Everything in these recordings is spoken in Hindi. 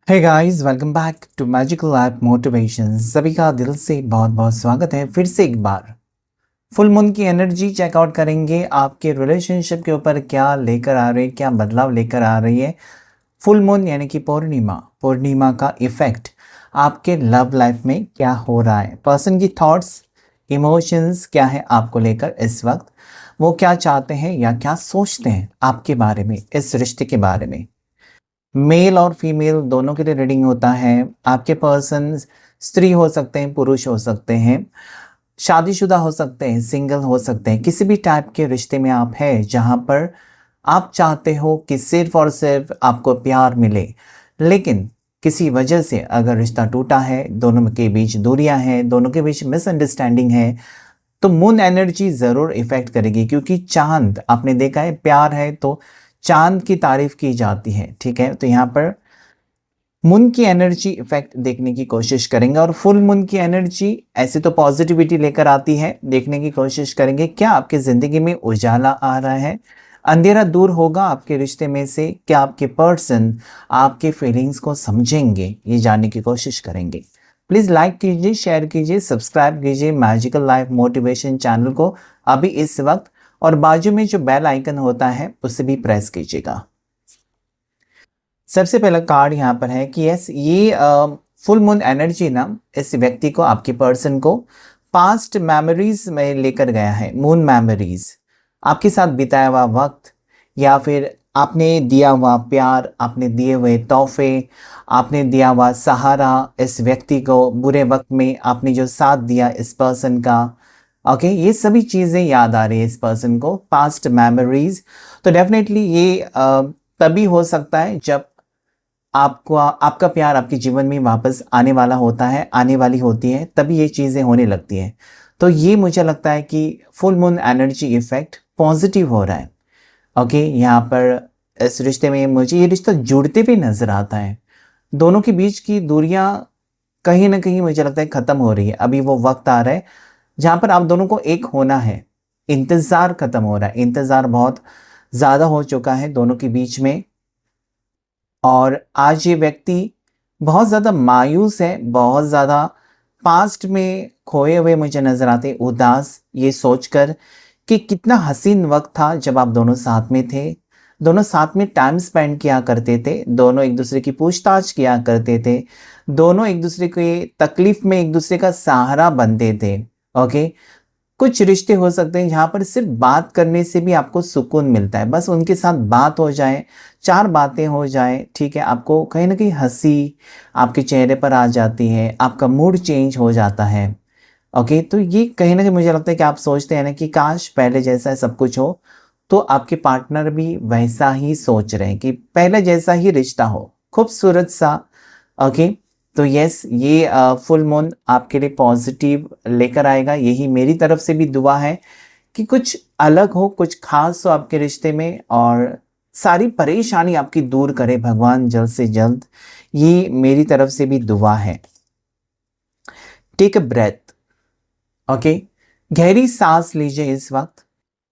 Hey guys, welcome back to Magical Life Motivation. सभी का दिल से बहुत बहुत स्वागत है। फिर से एक बार फुल मून की एनर्जी चेकआउट करेंगे। आपके रिलेशनशिप के ऊपर क्या लेकर आ रही है, क्या बदलाव लेकर आ रही है फुल मून यानी कि पूर्णिमा का इफेक्ट आपके लव लाइफ में क्या हो रहा है। पर्सन की थॉट्स, इमोशंस क्या है आपको लेकर इस वक्त, वो क्या चाहते हैं या क्या सोचते हैं आपके बारे में, इस रिश्ते के बारे में। मेल और फीमेल दोनों के लिए रीडिंग होता है। आपके पर्सन स्त्री हो सकते हैं, पुरुष हो सकते हैं, शादीशुदा हो सकते हैं, सिंगल हो सकते हैं। किसी भी टाइप के रिश्ते में आप हैं जहां पर आप चाहते हो कि सिर्फ और सिर्फ आपको प्यार मिले, लेकिन किसी वजह से अगर रिश्ता टूटा है, दोनों के बीच दूरियां हैं, दोनों के बीच मिसअंडरस्टैंडिंग है, तो मून एनर्जी ज़रूर इफ़ेक्ट करेगी। क्योंकि चांद, आपने देखा है, प्यार है तो चांद की तारीफ की जाती है, ठीक है। तो यहाँ पर मून की एनर्जी इफेक्ट देखने की कोशिश करेंगे। और फुल मून की एनर्जी ऐसे तो पॉजिटिविटी लेकर आती है, देखने की कोशिश करेंगे क्या आपकी ज़िंदगी में उजाला आ रहा है, अंधेरा दूर होगा आपके रिश्ते में से, क्या आपके पर्सन आपके फीलिंग्स को समझेंगे, ये जानने की कोशिश करेंगे। प्लीज़ लाइक कीजिए, शेयर कीजिए, सब्सक्राइब कीजिए मैजिकल लाइफ मोटिवेशन चैनल को अभी इस वक्त, और बाजू में जो बेल आइकन होता है उसे भी प्रेस कीजिएगा। सबसे पहला कार्ड यहाँ पर है कि यस, ये फुल मून एनर्जी ना इस व्यक्ति को, आपके पर्सन को पास्ट मेमोरीज में लेकर गया है। मून मेमोरीज, आपके साथ बिताया हुआ वक्त, या फिर आपने दिया हुआ प्यार, आपने दिए हुए तोहफे, आपने दिया हुआ सहारा इस व्यक्ति को, बुरे वक्त में आपने जो साथ दिया इस पर्सन का। ओके, ये सभी चीज़ें याद आ रही है इस पर्सन को, पास्ट मेमोरीज। तो डेफिनेटली ये तभी हो सकता है जब आपको आपका प्यार आपके जीवन में वापस आने वाला होता है, आने वाली होती है, तभी ये चीज़ें होने लगती हैं। तो ये मुझे लगता है कि full moon energy effect positive हो रहा है। ओके, यहाँ पर इस रिश्ते में मुझे ये रिश्ता जुड़ते भी नज़र आता है। दोनों के बीच की दूरियाँ कहीं ना कहीं मुझे लगता है ख़त्म हो रही है। अभी वो वक्त आ रहा है जहाँ पर आप दोनों को एक होना है। इंतज़ार ख़त्म हो रहा है, इंतज़ार बहुत ज़्यादा हो चुका है दोनों के बीच में। और आज ये व्यक्ति बहुत ज़्यादा मायूस है, बहुत ज़्यादा पास्ट में खोए हुए मुझे नज़र आते, उदास, ये सोचकर कि कितना हसीन वक्त था जब आप दोनों साथ में थे, दोनों साथ में टाइम स्पेंड किया करते थे, दोनों एक दूसरे की पूछताछ किया करते थे, दोनों एक दूसरे के तकलीफ में एक दूसरे का सहारा बनते थे। ओके, कुछ रिश्ते हो सकते हैं जहाँ पर सिर्फ बात करने से भी आपको सुकून मिलता है। बस उनके साथ बात हो जाए, चार बातें हो जाए, ठीक है, आपको कहीं ना कहीं हंसी आपके चेहरे पर आ जाती है, आपका मूड चेंज हो जाता है। ओके, तो ये कहीं ना कहीं मुझे लगता है कि आप सोचते हैं ना कि काश पहले जैसा सब कुछ हो। तो आपके पार्टनर भी वैसा ही सोच रहे हैं कि पहले जैसा ही रिश्ता हो, खूबसूरत सा। ओके, तो यस, ये फुल मून आपके लिए पॉजिटिव लेकर आएगा। यही मेरी तरफ से भी दुआ है कि कुछ अलग हो, कुछ खास हो आपके रिश्ते में, और सारी परेशानी आपकी दूर करे भगवान जल्द से जल्द। ये मेरी तरफ से भी दुआ है। Take a breath. ओके, गहरी सांस लीजिए इस वक्त,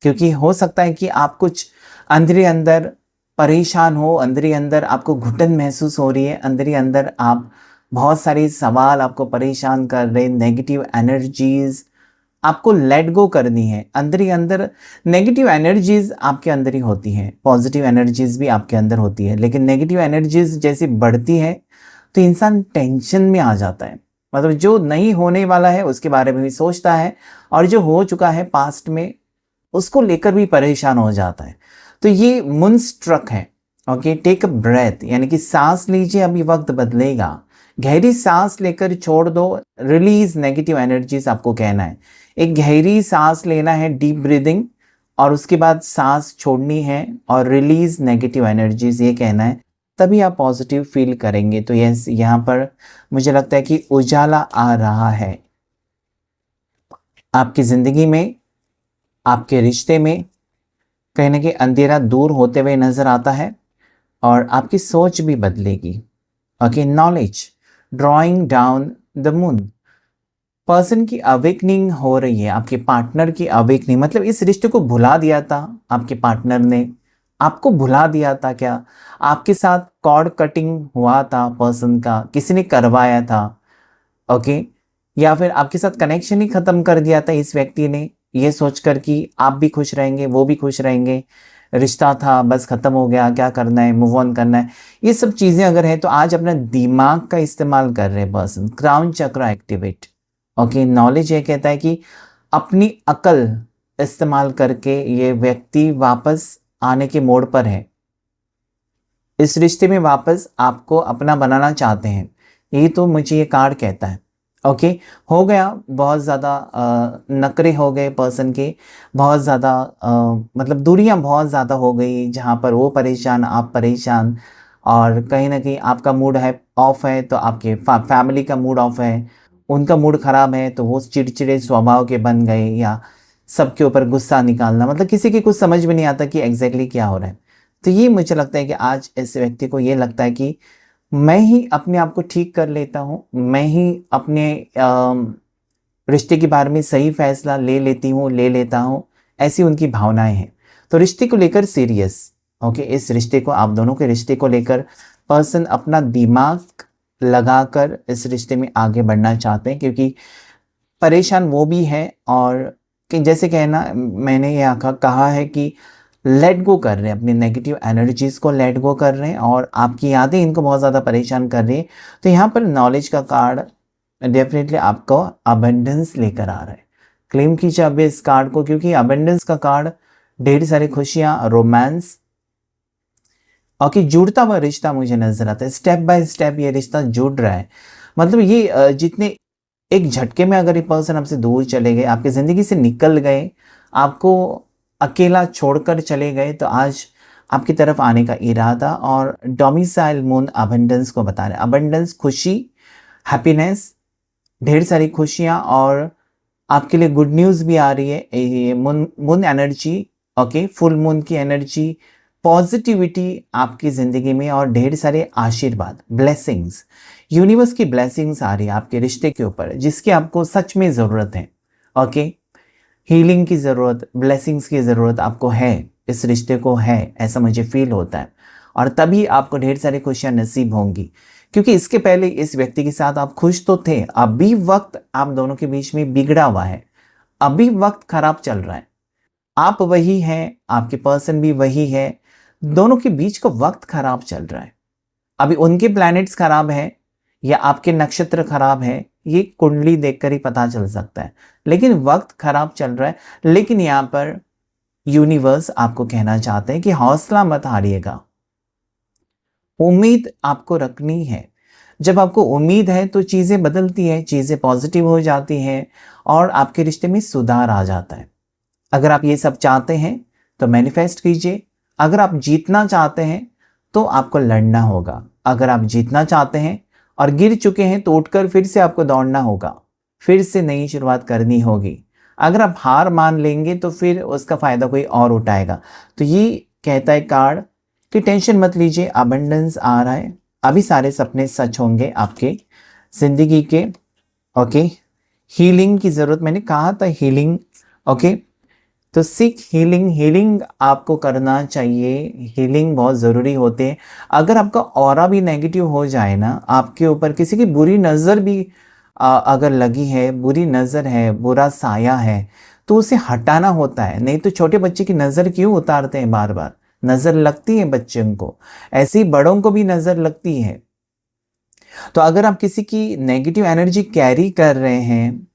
क्योंकि हो सकता है कि आप कुछ अंदर अंदर परेशान हो, अंदर अंदर आपको घुटन महसूस हो रही है, अंदर अंदर आप बहुत सारे सवाल आपको परेशान कर रहे, नेगेटिव एनर्जीज आपको लेट गो करनी है। अंदर ही अंदर नेगेटिव एनर्जीज आपके अंदर ही होती हैं, पॉजिटिव एनर्जीज भी आपके अंदर होती है, लेकिन नेगेटिव एनर्जीज जैसे बढ़ती है तो इंसान टेंशन में आ जाता है। मतलब जो नहीं होने वाला है उसके बारे में भी सोचता है, और जो हो चुका है पास्ट में उसको लेकर भी परेशान हो जाता है। तो ये मून स्ट्रक है। ओके, टेक अ ब्रेथ यानी कि सांस लीजिए, अभी वक्त बदलेगा। गहरी सांस लेकर छोड़ दो, रिलीज नेगेटिव एनर्जीज आपको कहना है। एक गहरी सांस लेना है, डीप ब्रीदिंग, और उसके बाद सांस छोड़नी है और रिलीज नेगेटिव एनर्जीज, ये कहना है, तभी आप पॉजिटिव फील करेंगे। तो यस, यहाँ पर मुझे लगता है कि उजाला आ रहा है आपकी ज़िंदगी में, आपके रिश्ते में। कहीं ना कहीं अंधेरा दूर होते हुए नज़र आता है और आपकी सोच भी बदलेगी। Okay, knowledge, drawing down the moon, person की अवेकनिंग हो रही है, आपके पार्टनर की अवेकनिंग। मतलब इस रिश्ते को भुला दिया था आपके पार्टनर ने, आपको भुला दिया था क्या? आपके साथ कॉर्ड कटिंग हुआ था पर्सन का, किसी ने करवाया था, ओके, या फिर आपके साथ कनेक्शन ही खत्म कर दिया था इस व्यक्ति ने, ये सोचकर कि आप भी खुश रहेंगे वो भी खुश रहेंगे, रिश्ता था बस खत्म हो गया, क्या करना है, मूव ऑन करना है, ये सब चीजें अगर है तो आज अपना दिमाग का इस्तेमाल कर रहे पर्सन, क्राउन चक्र एक्टिवेट, ओके। नॉलेज ये कहता है कि अपनी अकल इस्तेमाल करके ये व्यक्ति वापस आने के मोड़ पर है, इस रिश्ते में वापस आपको अपना बनाना चाहते हैं, ये तो मुझे ये कार्ड कहता है, ओके। हो गया बहुत ज़्यादा नखरे हो गए पर्सन के, बहुत ज़्यादा मतलब दूरियां बहुत ज़्यादा हो गई, जहाँ पर वो परेशान आप परेशान, और कहीं ना कहीं आपका मूड है ऑफ है तो आपके फैमिली का मूड ऑफ है, उनका मूड ख़राब है तो वो चिड़चिड़े स्वभाव के बन गए, या सबके ऊपर गुस्सा निकालना, मतलब किसी की कुछ समझ में नहीं आता कि एग्जैक्टली क्या हो रहा है। तो ये मुझे लगता है कि आज इस व्यक्ति को ये लगता है कि मैं ही अपने आप को ठीक कर लेता हूँ, मैं ही अपने रिश्ते के बारे में सही फैसला ले लेती हूँ, ले लेता हूँ, ऐसी उनकी भावनाएं हैं। तो रिश्ते को लेकर सीरियस, ओके, इस रिश्ते को, आप दोनों के रिश्ते को लेकर पर्सन अपना दिमाग लगाकर इस रिश्ते में आगे बढ़ना चाहते हैं, क्योंकि परेशान वो भी है, और कि जैसे कहना मैंने यहाँ कहा है कि लेट गो कर रहे हैं, अपनी नेगेटिव एनर्जीज को लेट गो कर रहे हैं, और आपकी यादें इनको बहुत ज़्यादा परेशान कर रही है। तो यहाँ पर नॉलेज का कार्ड डेफिनेटली आपको अबंडेंस लेकर आ रहा है। क्लेम कीजिए अब इस कार्ड को, क्योंकि अबंडेंस का कार्ड ढेर सारी खुशियाँ, रोमांस, और कि जुड़ता हुआ रिश्ता मुझे नजर आता है, स्टेप बाय स्टेप ये रिश्ता जुड़ रहा है। मतलब ये जितने एक झटके में अगर ये पर्सन आपसे दूर चले गए, आपकी ज़िंदगी से निकल गए, आपको अकेला छोड़कर चले गए, तो आज आपकी तरफ आने का इरादा, और डोमिसाइल मून अबंडेंस को बता रहे हैं। अबंडेंस, खुशी, हैप्पीनेस, ढेर सारी खुशियाँ, और आपके लिए गुड न्यूज़ भी आ रही है। ये moon energy, okay, full moon की एनर्जी, पॉजिटिविटी आपकी ज़िंदगी में, और ढेर सारे आशीर्वाद, ब्लेसिंग्स, यूनिवर्स की ब्लेसिंग्स आ रही है आपके रिश्ते के ऊपर, जिसकी आपको सच में ज़रूरत है, ओके। हीलिंग की ज़रूरत, ब्लेसिंग्स की ज़रूरत आपको है, इस रिश्ते को है, ऐसा मुझे फील होता है, और तभी आपको ढेर सारी खुशियाँ नसीब होंगी, क्योंकि इसके पहले इस व्यक्ति के साथ आप खुश तो थे, अभी वक्त आप दोनों के बीच में बिगड़ा हुआ है, अभी वक्त खराब चल रहा है, आप वही हैं, आपके पर्सन भी वही है, दोनों के बीच का वक्त खराब चल रहा है। अभी उनके प्लैनेट्स खराब हैं या आपके नक्षत्र खराब है, ये कुंडली देखकर ही पता चल सकता है, लेकिन वक्त खराब चल रहा है। लेकिन यहाँ पर यूनिवर्स आपको कहना चाहते हैं कि हौसला मत हारिएगा, उम्मीद आपको रखनी है। जब आपको उम्मीद है तो चीज़ें बदलती हैं, चीज़ें पॉजिटिव हो जाती हैं, और आपके रिश्ते में सुधार आ जाता है। अगर आप ये सब चाहते हैं तो मैनिफेस्ट कीजिए। अगर आप जीतना चाहते हैं तो आपको लड़ना होगा। अगर आप जीतना चाहते हैं और गिर चुके हैं तो उठकर फिर से आपको दौड़ना होगा, फिर से नई शुरुआत करनी होगी। अगर आप हार मान लेंगे तो फिर उसका फ़ायदा कोई और उठाएगा। तो ये कहता है कार्ड कि टेंशन मत लीजिए, अबंडेंस आ रहा है, अभी सारे सपने सच होंगे आपके ज़िंदगी के, ओके। हीलिंग की ज़रूरत, मैंने कहा था हीलिंग, ओके। तो सीख हीलिंग, हीलिंग आपको करना चाहिए, हीलिंग बहुत ज़रूरी होते हैं। अगर आपका ऑरा भी नेगेटिव हो जाए ना, आपके ऊपर किसी की बुरी नज़र भी अगर लगी है, बुरी नज़र है, बुरा साया है, तो उसे हटाना होता है। नहीं तो छोटे बच्चे की नज़र क्यों उतारते हैं बार बार, नज़र लगती है बच्चों को, ऐसे ही बड़ों को भी नज़र लगती है। तो अगर आप किसी की नेगेटिव एनर्जी कैरी कर रहे हैं,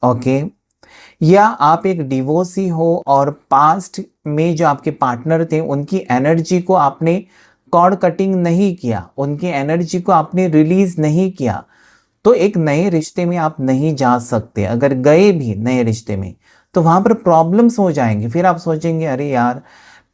ओके, या आप एक डिवोर्सी हो और पास्ट में जो आपके पार्टनर थे उनकी एनर्जी को आपने कॉर्ड कटिंग नहीं किया, उनकी एनर्जी को आपने रिलीज नहीं किया, तो एक नए रिश्ते में आप नहीं जा सकते। अगर गए भी नए रिश्ते में तो वहां पर प्रॉब्लम्स हो जाएंगे, फिर आप सोचेंगे अरे यार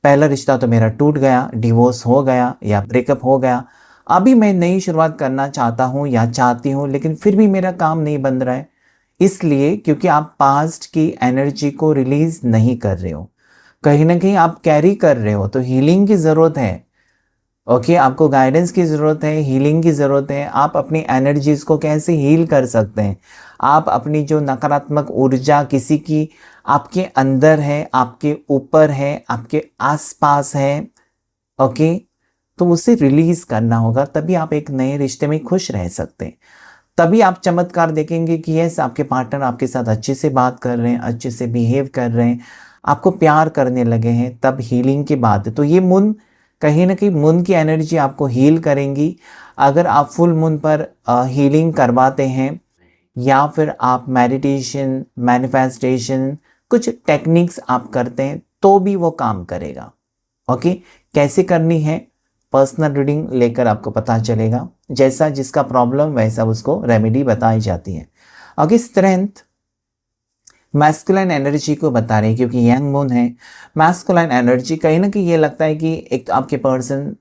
पहला रिश्ता तो मेरा टूट गया, डिवोर्स हो गया या ब्रेकअप हो गया, अभी मैं नई शुरुआत करना चाहता हूँ या चाहती हूँ, लेकिन फिर भी मेरा काम नहीं बन रहा है। इसलिए क्योंकि आप पास्ट की एनर्जी को रिलीज नहीं कर रहे हो, कहीं ना कहीं आप कैरी कर रहे हो। तो हीलिंग की ज़रूरत है, ओके, आपको गाइडेंस की ज़रूरत है, हीलिंग की ज़रूरत है। आप अपनी एनर्जीज को कैसे हील कर सकते हैं, आप अपनी जो नकारात्मक ऊर्जा किसी की आपके अंदर है, आपके ऊपर है, आपके आसपास है, ओके, तो उसे रिलीज करना होगा, तभी आप एक नए रिश्ते में खुश रह सकते हैं। तभी आप चमत्कार देखेंगे कि यस, आपके पार्टनर आपके साथ अच्छे से बात कर रहे हैं, अच्छे से बिहेव कर रहे हैं, आपको प्यार करने लगे हैं, तब हीलिंग की बात है। तो ये मून, कहीं ना कहीं मून की एनर्जी आपको हील करेंगी। अगर आप फुल मून पर हीलिंग करवाते हैं, या फिर आप मेडिटेशन, मैनिफेस्टेशन, कुछ टेक्निक्स आप करते हैं, तो भी वो काम करेगा। ओके, कैसे करनी है, पर्सनल रीडिंग लेकर आपको पता चलेगा। जैसा जिसका प्रॉब्लम वैसा उसको रेमेडी बताई जाती है। ओके, स्ट्रेंथ मैस्कुलाइन एनर्जी को बता रही है, क्योंकि यंग मून है। मैस्कुलाइन एनर्जी कहीं ना कहीं ये लगता है कि एक तो आपके पर्सन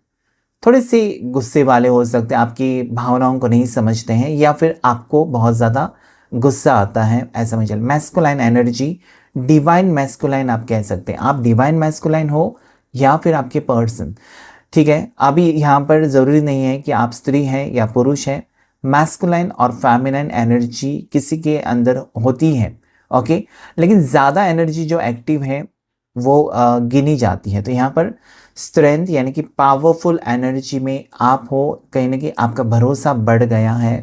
थोड़े से गुस्से वाले हो सकते हैं, आपकी भावनाओं को नहीं समझते हैं, या फिर आपको बहुत ज़्यादा गुस्सा आता है, ऐसा मुझे। मैस्कुलाइन एनर्जी, डिवाइन मैस्कुलाइन आप कह सकते हैं। आप डिवाइन मैस्कुलाइन हो या फिर आपके पर्सन, ठीक है। अभी यहाँ पर ज़रूरी नहीं है कि आप स्त्री हैं या पुरुष हैं। मैस्कुलाइन और फेमिनाइन एनर्जी किसी के अंदर होती है, ओके, लेकिन ज़्यादा एनर्जी जो एक्टिव है वो गिनी जाती है। तो यहाँ पर स्ट्रेंथ यानी कि पावरफुल एनर्जी में आप हो, कहीं ना कहीं आपका भरोसा बढ़ गया है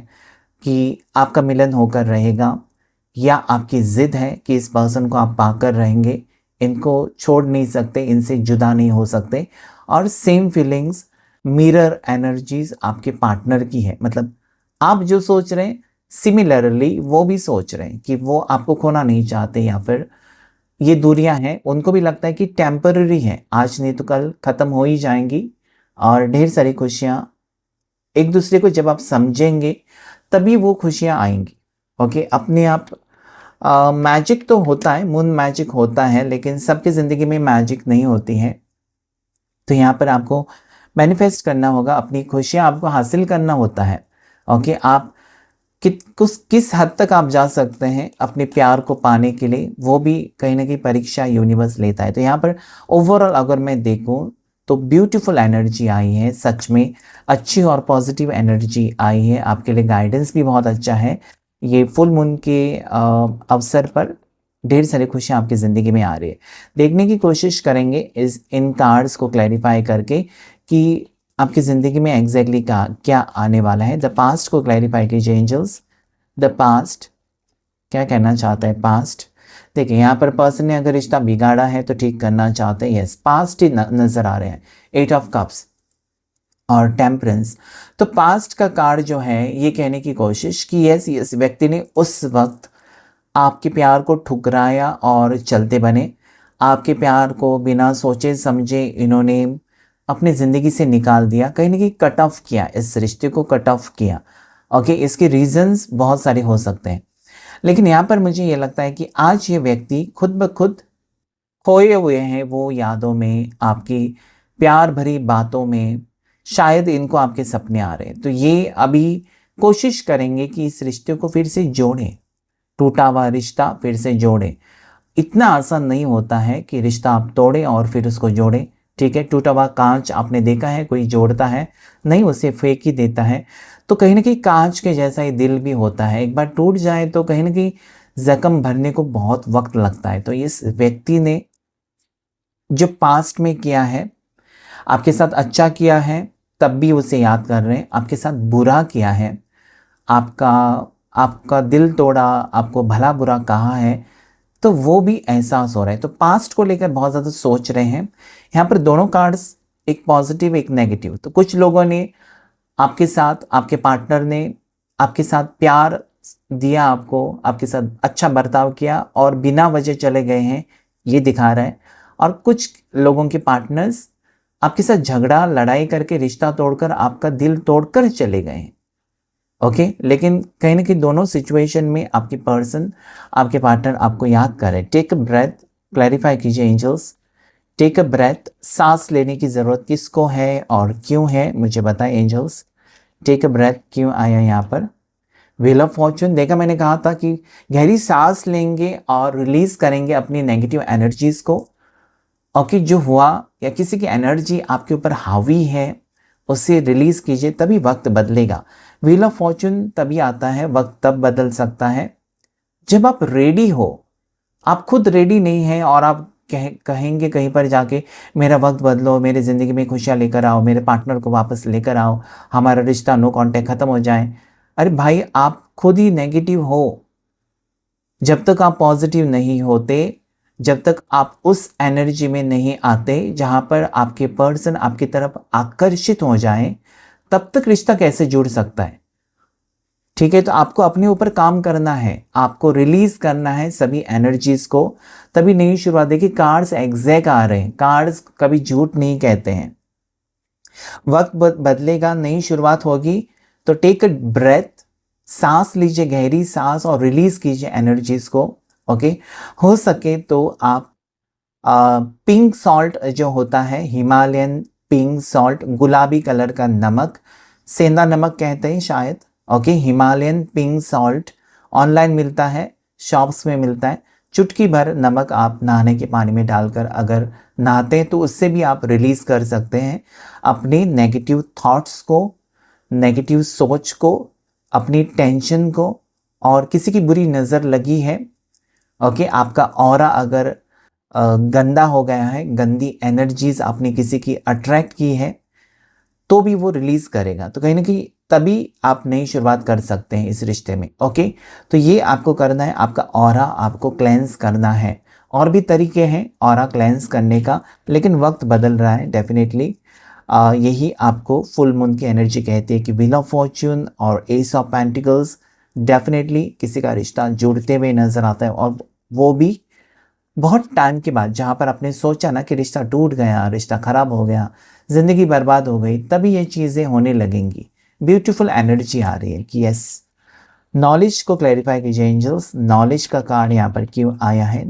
कि आपका मिलन होकर रहेगा, या आपकी ज़िद है कि इस पर्सन को आप पाकर रहेंगे, इनको छोड़ नहीं सकते, इनसे जुदा नहीं हो सकते। और सेम फीलिंग्स, मिरर एनर्जीज आपके पार्टनर की है, मतलब आप जो सोच रहे हैं सिमिलरली वो भी सोच रहे हैं कि वो आपको खोना नहीं चाहते, या फिर ये दूरियां हैं, उनको भी लगता है कि टेम्पररी है, आज नहीं तो कल ख़त्म हो ही जाएंगी। और ढेर सारी खुशियाँ, एक दूसरे को जब आप समझेंगे तभी वो खुशियाँ आएंगी। ओके, अपने आप मैजिक तो होता है, मून मैजिक होता है, लेकिन सबकी ज़िंदगी में मैजिक नहीं होती है। तो यहाँ पर आपको मैनिफेस्ट करना होगा, अपनी खुशियाँ आपको हासिल करना होता है। ओके, आप किस हद तक आप जा सकते हैं अपने प्यार को पाने के लिए, वो भी कहीं ना कहीं परीक्षा यूनिवर्स लेता है। तो यहाँ पर ओवरऑल अगर मैं देखूँ तो ब्यूटीफुल एनर्जी आई है, सच में अच्छी और पॉजिटिव एनर्जी आई है। आपके लिए गाइडेंस भी बहुत अच्छा है। ये फुल मून के अवसर पर ढेर सारी खुशियाँ आपकी ज़िंदगी में आ रही है। देखने की कोशिश करेंगे इन कार्ड्स को क्लैरिफाई करके कि आपकी ज़िंदगी में एग्जैक्टली क्या आने वाला है। द पास्ट को क्लैरिफाई कीजिए एंजल्स। द पास्ट क्या कहना चाहता है, पास्ट। देखिए यहाँ पर पर्सन ने अगर रिश्ता बिगाड़ा है तो ठीक करना चाहते हैं, यस, पास्ट ही नज़र आ रहे हैं, 8 ऑफ कप्स और टेम्परेंस। तो पास्ट का कार्ड जो है ये कहने की कोशिश कि यस, इस व्यक्ति ने उस वक्त आपके प्यार को ठुकराया और चलते बने। आपके प्यार को बिना सोचे समझे इन्होंने अपनी ज़िंदगी से निकाल दिया, कहीं ना कहीं कट ऑफ किया, इस रिश्ते को कट ऑफ किया। ओके, इसके रीजंस बहुत सारे हो सकते हैं, लेकिन यहाँ पर मुझे ये लगता है कि आज ये व्यक्ति खुद ब खुद खोए हुए हैं वो यादों में, आपकी प्यार भरी बातों में। शायद इनको आपके सपने आ रहे हैं, तो ये अभी कोशिश करेंगे कि इस रिश्ते को फिर से जोड़ें, टूटा हुआ रिश्ता फिर से जोड़ें। इतना आसान नहीं होता है कि रिश्ता आप तोड़ें और फिर उसको जोड़ें, ठीक है। टूटा हुआ कांच आपने देखा है, कोई जोड़ता है नहीं, उसे फेंक ही देता है। तो कहीं ना कहीं कांच के जैसा ही दिल भी होता है, एक बार टूट जाए तो कहीं ना कहीं जख्म भरने को बहुत वक्त लगता है। तो इस व्यक्ति ने जो पास्ट में किया है, आपके साथ अच्छा किया है तब भी उसे याद कर रहे हैं, आपके साथ बुरा किया है, आपका आपका दिल तोड़ा, आपको भला बुरा कहा है, तो वो भी एहसास हो रहा है। तो पास्ट को लेकर बहुत ज़्यादा सोच रहे हैं। यहाँ पर दोनों कार्ड्स, एक पॉजिटिव एक नेगेटिव। तो कुछ लोगों ने आपके साथ, आपके पार्टनर ने आपके साथ प्यार दिया, आपको आपके साथ अच्छा बर्ताव किया और बिना वजह चले गए हैं, ये दिखा रहा है। और कुछ लोगों के पार्टनर्स आपके साथ झगड़ा लड़ाई करके रिश्ता तोड़कर आपका दिल तोड़कर चले गए हैं। ओके, लेकिन कहीं ना कहीं दोनों सिचुएशन में आपकी पर्सन, आपके पार्टनर आपको याद कर रहे हैं। टेक अ ब्रेथ, क्लैरिफाई कीजिए एंजल्स। टेक अ ब्रेथ, सांस लेने की ज़रूरत किसको है और क्यों है, मुझे बताएं एंजल्स। टेक अ ब्रेथ क्यों आया यहाँ पर। व्हील ऑफ फॉर्चून, देखा मैंने कहा था कि गहरी सांस लेंगे और रिलीज करेंगे अपनी नेगेटिव एनर्जीज को। ओके, जो हुआ या किसी की एनर्जी आपके ऊपर हावी है उसे रिलीज कीजिए, तभी वक्त बदलेगा। व्हील ऑफ फॉर्चून तभी आता है, वक्त तब बदल सकता है जब आप रेडी हो। आप खुद रेडी नहीं हैं और आप कहेंगे कहीं पर जाके मेरा वक्त बदलो, मेरी ज़िंदगी में खुशियाँ लेकर आओ, मेरे पार्टनर को वापस लेकर आओ, हमारा रिश्ता नो कांटेक्ट ख़त्म हो जाए। अरे भाई, आप खुद ही नेगेटिव हो। जब तक आप पॉजिटिव नहीं होते, जब तक आप उस एनर्जी में नहीं आते जहाँ पर आपके पर्सन आपकी तरफ आकर्षित हो जाए, तब तक रिश्ता कैसे जुड़ सकता है? ठीक है, तो आपको अपने ऊपर काम करना है, आपको रिलीज करना है सभी एनर्जीज को, तभी नई शुरुआत। देखिए कार्ड्स एग्जैक्ट आ रहे हैं, कार्ड्स कभी झूठ नहीं कहते हैं। वक्त बदलेगा, नई शुरुआत होगी, तो टेक अ ब्रेथ, सांस लीजिए, गहरी सांस, और रिलीज कीजिए एनर्जीज को। ओके, हो सके तो आप पिंक सॉल्ट जो होता है, हिमालयन पिंक सॉल्ट, गुलाबी कलर का नमक, सेंधा नमक कहते हैं शायद। Okay, Himalayan pink salt online मिलता है, शॉप्स में मिलता है। चुटकी भर नमक आप नहाने के पानी में डालकर अगर नहाते हैं तो उससे भी आप रिलीज कर सकते हैं अपने नेगेटिव थॉट्स को, नेगेटिव सोच को, अपनी टेंशन को। और किसी की बुरी नज़र लगी है, ओके, आपका ऑरा अगर गंदा हो गया है, गंदी एनर्जीज आपने किसी की अट्रैक्ट की है, तो भी वो रिलीज करेगा। तो कहीं ना कहीं तभी आप नई शुरुआत कर सकते हैं इस रिश्ते में। ओके, तो ये आपको करना है, आपका ऑरा आपको क्लेंस करना है। और भी तरीके हैं ऑरा क्लेंस करने का, लेकिन वक्त बदल रहा है डेफिनेटली। यही आपको फुल मून की एनर्जी कहती है कि व्हील ऑफ फॉर्च्यून और एस ऑफ पेंटिकल्स, डेफिनेटली किसी का रिश्ता जुड़ते हुए नजर आता है, और वो भी बहुत टाइम के बाद। जहाँ पर आपने सोचा ना कि रिश्ता टूट गया, रिश्ता खराब हो गया, ज़िंदगी बर्बाद हो गई, तभी ये चीज़ें होने लगेंगी। ब्यूटीफुल एनर्जी आ रही है कि यस। नॉलेज को क्लैरिफाई कीजिए एंजल्स, नॉलेज का कार्ड यहाँ पर क्यों आया है?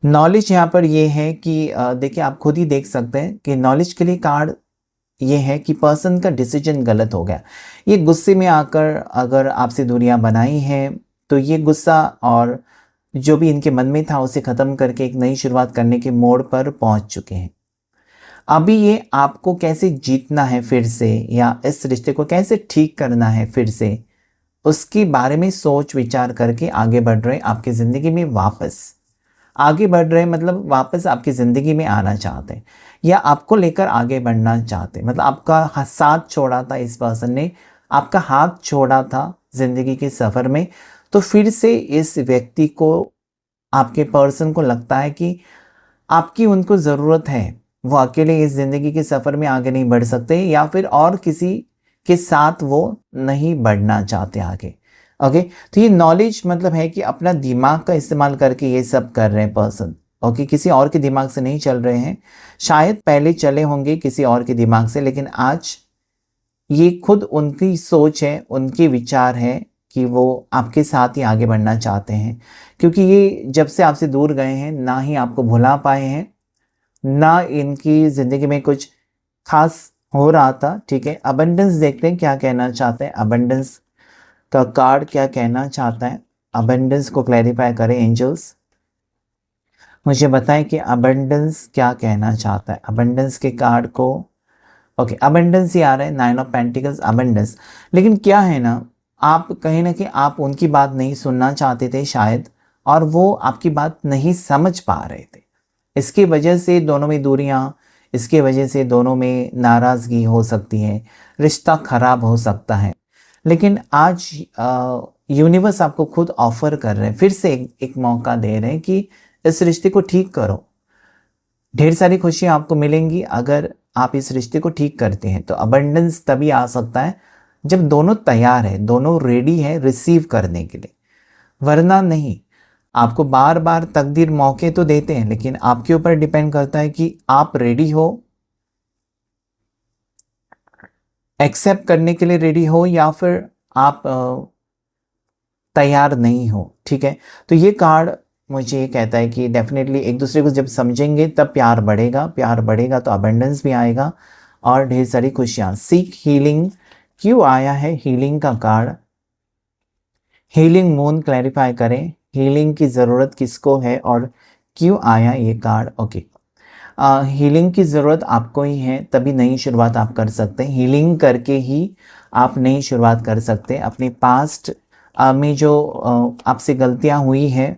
नॉलेज यहाँ पर ये है कि देखिए, आप खुद ही देख सकते हैं कि नॉलेज के लिए कार्ड ये है कि पर्सन का डिसीजन गलत हो गया। ये गुस्से में आकर अगर आपसे दूरियां बनाई हैं, तो ये गुस्सा और जो भी इनके मन में था उसे ख़त्म करके एक नई शुरुआत करने के मोड़ पर पहुंच चुके हैं। अभी ये आपको कैसे जीतना है फिर से, या इस रिश्ते को कैसे ठीक करना है फिर से, उसके बारे में सोच विचार करके आगे बढ़ रहे, आपकी ज़िंदगी में वापस आगे बढ़ रहे, मतलब वापस आपकी ज़िंदगी में आना चाहते हैं, या आपको लेकर आगे बढ़ना चाहते हैं। मतलब आपका साथ छोड़ा था, इस पर्सन ने आपका हाथ छोड़ा था ज़िंदगी के सफ़र में, तो फिर से इस व्यक्ति को, आपके पर्सन को लगता है कि आपकी उनको ज़रूरत है। वो अकेले इस ज़िंदगी के सफ़र में आगे नहीं बढ़ सकते, या फिर और किसी के साथ वो नहीं बढ़ना चाहते आगे। ओके, तो ये नॉलेज मतलब है कि अपना दिमाग का इस्तेमाल करके ये सब कर रहे हैं पर्सन। ओके, किसी और के दिमाग से नहीं चल रहे हैं। शायद पहले चले होंगे किसी और के दिमाग से, लेकिन आज ये खुद उनकी सोच है, उनके विचार है कि वो आपके साथ ही आगे बढ़ना चाहते हैं। क्योंकि ये जब से आपसे दूर गए हैं, ना ही आपको भुला पाए हैं, ना इनकी ज़िंदगी में कुछ खास हो रहा था। ठीक है, अबंडेंस देखते हैं क्या कहना चाहते हैं, अबंडेंस का कार्ड क्या कहना चाहता है। अबंडेंस को क्लैरिफाई करें एंजल्स, मुझे बताएं कि अबंडेंस क्या कहना चाहता है। अबंडेंस के कार्ड को, ओके, अबंडेंस ही आ रहा है, 9 ऑफ पेंटिकल्स, अबंडेंस। लेकिन क्या है ना, आप कहीं ना कहीं आप उनकी बात नहीं सुनना चाहते थे शायद, और वो आपकी बात नहीं समझ पा रहे थे। इसकी वजह से दोनों में दूरियां, इसके वजह से दोनों में नाराज़गी हो सकती है, रिश्ता खराब हो सकता है। लेकिन आज यूनिवर्स आपको खुद ऑफर कर रहे हैं, फिर से एक मौका दे रहे हैं कि इस रिश्ते को ठीक करो। ढेर सारी खुशियां आपको मिलेंगी अगर आप इस रिश्ते को ठीक करते हैं। तो अबंडेंस तभी आ सकता है जब दोनों तैयार है, दोनों रेडी है रिसीव करने के लिए, वरना नहीं। आपको बार बार तकदीर मौके तो देते हैं, लेकिन आपके ऊपर डिपेंड करता है कि आप रेडी हो, एक्सेप्ट करने के लिए रेडी हो, या फिर आप तैयार नहीं हो। ठीक है, तो ये कार्ड मुझे ये कहता है कि डेफिनेटली एक दूसरे को जब समझेंगे तब प्यार बढ़ेगा, प्यार बढ़ेगा तो अबंडेंस भी आएगा और ढेर सारी खुशियाँ। सीक हीलिंग क्यों आया है? हीलिंग का कार्ड, हीलिंग मून क्लैरिफाई करें, हीलिंग की ज़रूरत किसको है और क्यों आया ये कार्ड? ओके, हीलिंग की ज़रूरत आपको ही है, तभी नई शुरुआत आप कर सकते हैं। हीलिंग करके ही आप नई शुरुआत कर सकते हैं। अपने पास्ट में जो आपसे गलतियां हुई हैं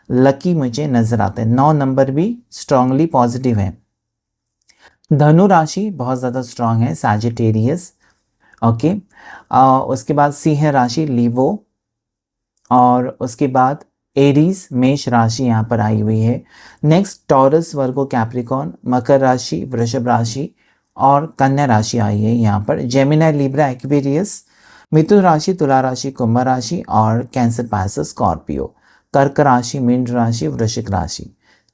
लकी मुझे नज़र आता है। 9 नंबर भी स्ट्रांगली पॉजिटिव है। धनु राशि बहुत ज़्यादा स्ट्रांग है, सैजिटेरियस। ओके, उसके बाद सिंह राशि, लीवो, और उसके बाद एरीज, मेष राशि यहाँ पर आई हुई है। नेक्स्ट टॉरस, वर्गो, कैप्रिकॉन, मकर राशि, वृषभ राशि और कन्या राशि आई है यहाँ पर। जेमिनी, लिब्रा, एक्वेरियस, मिथुन राशि, तुला राशि, कुंभ राशि और कैंसर, पाइसेस, स्कॉर्पियो, कर्क राशि, मीन राशि, वृश्चिक राशि।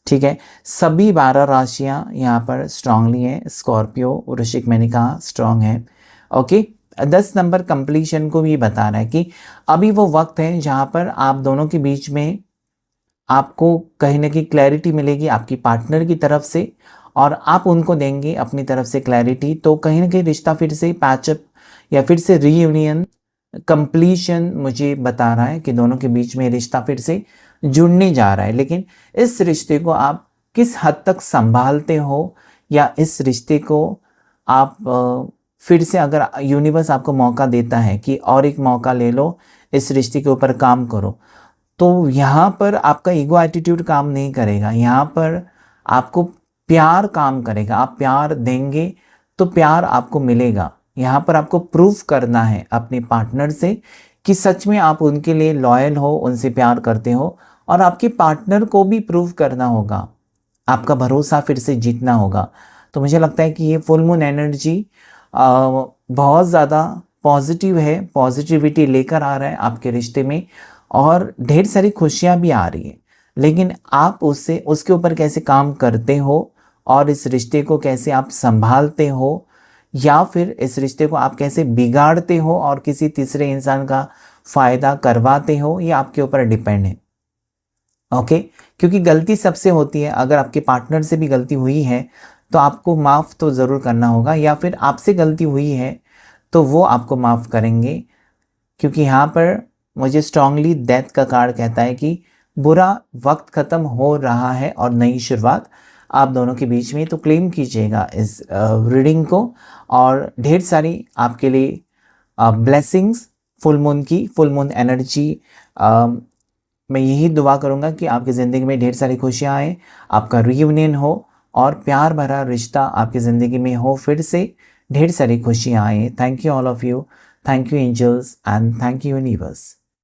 ठीक है, सभी 12 राशियाँ यहाँ पर स्ट्रांगली हैं। स्कॉर्पियो, वृश्चिक मैंने कहा स्ट्रांग है। ओके, 10 नंबर कंप्लीशन को भी बता रहा है कि अभी वो वक्त है जहाँ पर आप दोनों के बीच में आपको कहीं ना कहीं क्लैरिटी मिलेगी आपकी पार्टनर की तरफ से, और आप उनको देंगे अपनी तरफ से क्लैरिटी। तो कहीं ना कहीं रिश्ता फिर से पैचअप या फिर से रीयूनियन, कंप्लीशन मुझे बता रहा है कि दोनों के बीच में रिश्ता फिर से जुड़ने जा रहा है। लेकिन इस रिश्ते को आप किस हद तक संभालते हो, या इस रिश्ते को आप फिर से, अगर यूनिवर्स आपको मौका देता है कि और एक मौका ले लो, इस रिश्ते के ऊपर काम करो, तो यहाँ पर आपका ईगो एटीट्यूड काम नहीं करेगा। यहाँ पर आपको प्यार काम करेगा। आप प्यार देंगे तो प्यार आपको मिलेगा। यहाँ पर आपको प्रूव करना है अपने पार्टनर से कि सच में आप उनके लिए लॉयल हो, उनसे प्यार करते हो, और आपके पार्टनर को भी प्रूव करना होगा, आपका भरोसा फिर से जीतना होगा। तो मुझे लगता है कि ये फुल मून एनर्जी बहुत ज़्यादा पॉजिटिव है, पॉजिटिविटी लेकर आ रहा है आपके रिश्ते में, और ढेर सारी खुशियाँ भी आ रही हैं। लेकिन आप उसके ऊपर कैसे काम करते हो, और इस रिश्ते को कैसे आप संभालते हो, या फिर इस रिश्ते को आप कैसे बिगाड़ते हो और किसी तीसरे इंसान का फ़ायदा करवाते हो, ये आपके ऊपर डिपेंड है। ओके, क्योंकि गलती सबसे होती है। अगर आपके पार्टनर से भी गलती हुई है तो आपको माफ़ तो ज़रूर करना होगा, या फिर आपसे गलती हुई है तो वो आपको माफ़ करेंगे। क्योंकि यहाँ पर मुझे स्ट्रांगली डेथ का कार्ड कहता है कि बुरा वक्त ख़त्म हो रहा है और नई शुरुआत आप दोनों के बीच में। तो क्लेम कीजिएगा इस रीडिंग को, और ढेर सारी आपके लिए ब्लेसिंग्स फुल मून की, फुल मून एनर्जी। मैं यही दुआ करूँगा कि आपकी ज़िंदगी में ढेर सारी खुशियाँ आए, आपका रीयूनियन हो, और प्यार भरा रिश्ता आपकी ज़िंदगी में हो, फिर से ढेर सारी खुशियाँ आए। Thank you all of you, thank you angels, and thank you universe.